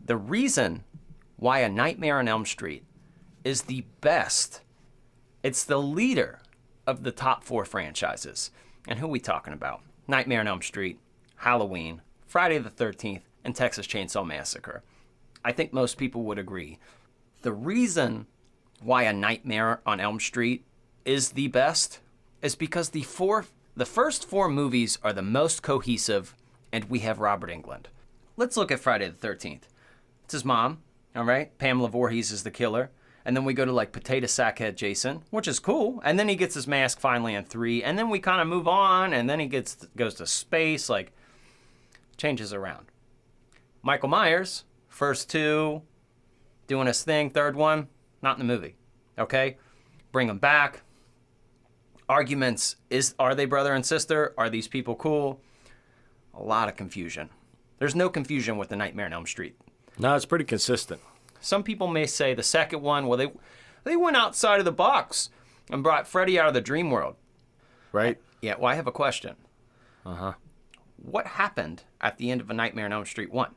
The reason why A Nightmare on Elm Street is the best, it's the leader of the top 4 franchises. And who are we talking about? Nightmare on Elm Street, Halloween, Friday the 13th, and Texas Chainsaw Massacre. I think most people would agree. The reason why A Nightmare on Elm Street is the best is because the first 4 movies are the most cohesive, and we have Robert Englund. Let's look at Friday the 13th. It's his mom, all right? Pamela Voorhees is the killer. And then we go to like Potato Sackhead Jason, which is cool. And then he gets his mask finally in 3. And then we kind of move on, and then he goes to space, like changes around. Michael Myers, first 2, doing his thing. 3rd one, not in the movie. Okay? Bring him back. Arguments, are they brother and sister? Are these people cool? A lot of confusion. There's no confusion with The Nightmare on Elm Street. No, it's pretty consistent. Some people may say the second one, well, they went outside of the box and brought Freddy out of the dream world. Right? Yeah, well, I have a question. Uh-huh. What happened at the end of A Nightmare on Elm Street 1?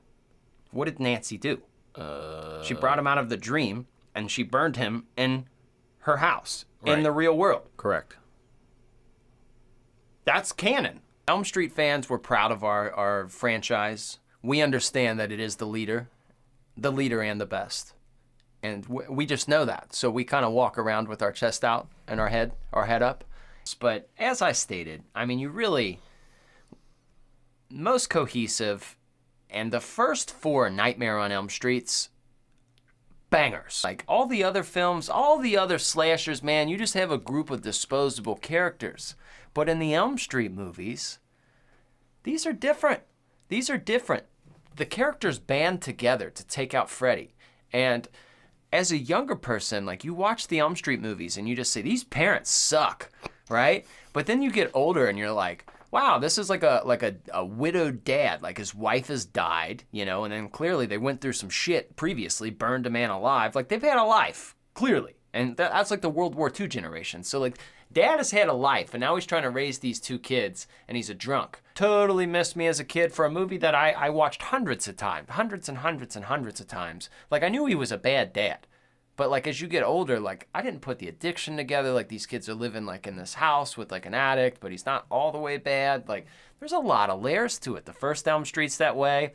What did Nancy do? She brought him out of the dream, and she burned him in her house, in the real world. Correct. That's canon. Elm Street fans were proud of our franchise. We understand that it is the leader and the best. And we just know that. So we kind of walk around with our chest out and our head up. But as I stated, I mean, you really, most cohesive, and the first 4 Nightmare on Elm Streets, bangers. Like all the other films, all the other slashers, man, you just have a group of disposable characters. But in the Elm Street movies, these are different. These are different. The characters band together to take out Freddy. And as a younger person, like you watch the Elm Street movies and you just say, these parents suck, right? But then you get older and you're like, wow, this is like a widowed dad. Like his wife has died, you know, and then clearly they went through some shit previously, burned a man alive. Like they've had a life, clearly. And that's like the World War II generation. So like dad has had a life and now he's trying to raise these 2 kids and he's a drunk. Totally missed me as a kid for a movie that I watched hundreds of times, hundreds and hundreds and hundreds of times. Like I knew he was a bad dad. But like as you get older, like I didn't put the addiction together. Like these kids are living like in this house with like an addict, but he's not all the way bad. Like there's a lot of layers to it. The first Elm Street's that way.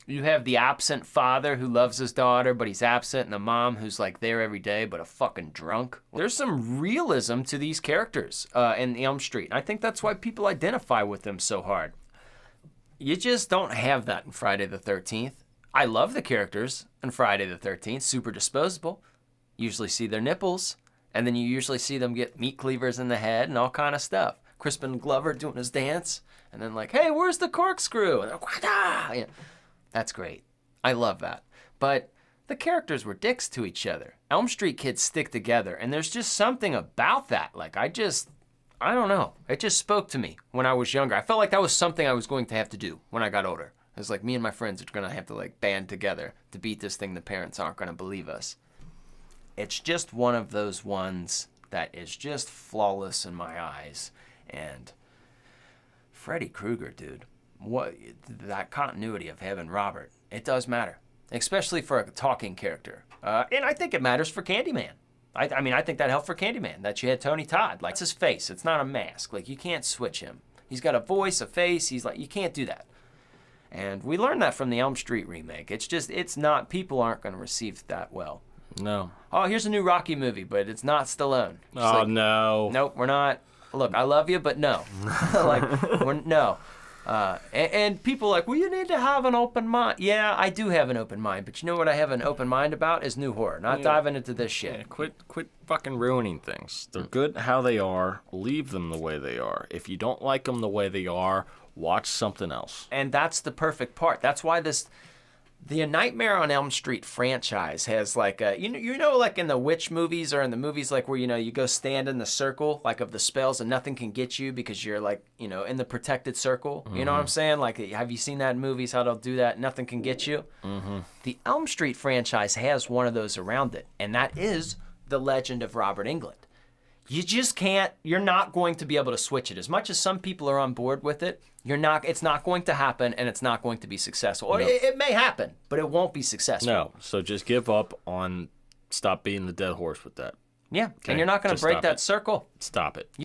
You have the absent father who loves his daughter, but he's absent, and the mom who's like there every day, but a fucking drunk. There's some realism to these characters in Elm Street. I think that's why people identify with them so hard. You just don't have that in Friday the 13th. I love the characters in Friday the 13th, super disposable. Usually see their nipples, and then you usually see them get meat cleavers in the head and all kind of stuff. Crispin Glover doing his dance, and then like, hey, where's the corkscrew? And they're, yeah. That's great. I love that. But the characters were dicks to each other. Elm Street kids stick together, and there's just something about that. Like, I don't know. It just spoke to me when I was younger. I felt like that was something I was going to have to do when I got older. It was like me and my friends are going to have to, like, band together to beat this thing the parents aren't going to believe us. It's just one of those ones that is just flawless in my eyes. And Freddy Krueger, dude. What that continuity of having Robert, it does matter, especially for a talking character. And I think it matters for Candyman. I mean, I think that helped for Candyman, that you had Tony Todd. Like, it's his face. It's not a mask. Like, you can't switch him. He's got a voice, a face. He's like, you can't do that. And we learned that from the Elm Street remake. It's not, people aren't going to receive that well. No. Oh, here's a new Rocky movie, but it's not Stallone. Oh, like, no. Nope, we're not. Look, I love you, but no. No. And people are like, well, you need to have an open mind. Yeah, I do have an open mind, but you know what I have an open mind about is new horror, not diving into this shit. Yeah, quit fucking ruining things. They're good how they are. Leave them the way they are. If you don't like them the way they are, watch something else. And that's the perfect part. That's why the Nightmare on Elm Street franchise has like a, you know, like in the witch movies or in the movies like where, you go stand in the circle, like of the spells and nothing can get you because you're like, in the protected circle. Mm-hmm. You know what I'm saying? Like, have you seen that in movies, how they'll do that? Nothing can get you. Mm-hmm. The Elm Street franchise has one of those around it. And that is the legend of Robert Englund. You just can't, you're not going to be able to switch it. As much as some people are on board with it, it's not going to happen, and it's not going to be successful. Or it may happen, but it won't be successful. No, so just give up on, stop being the dead horse with that. Yeah, and you're not going to just break stop that it. circle. Stop it.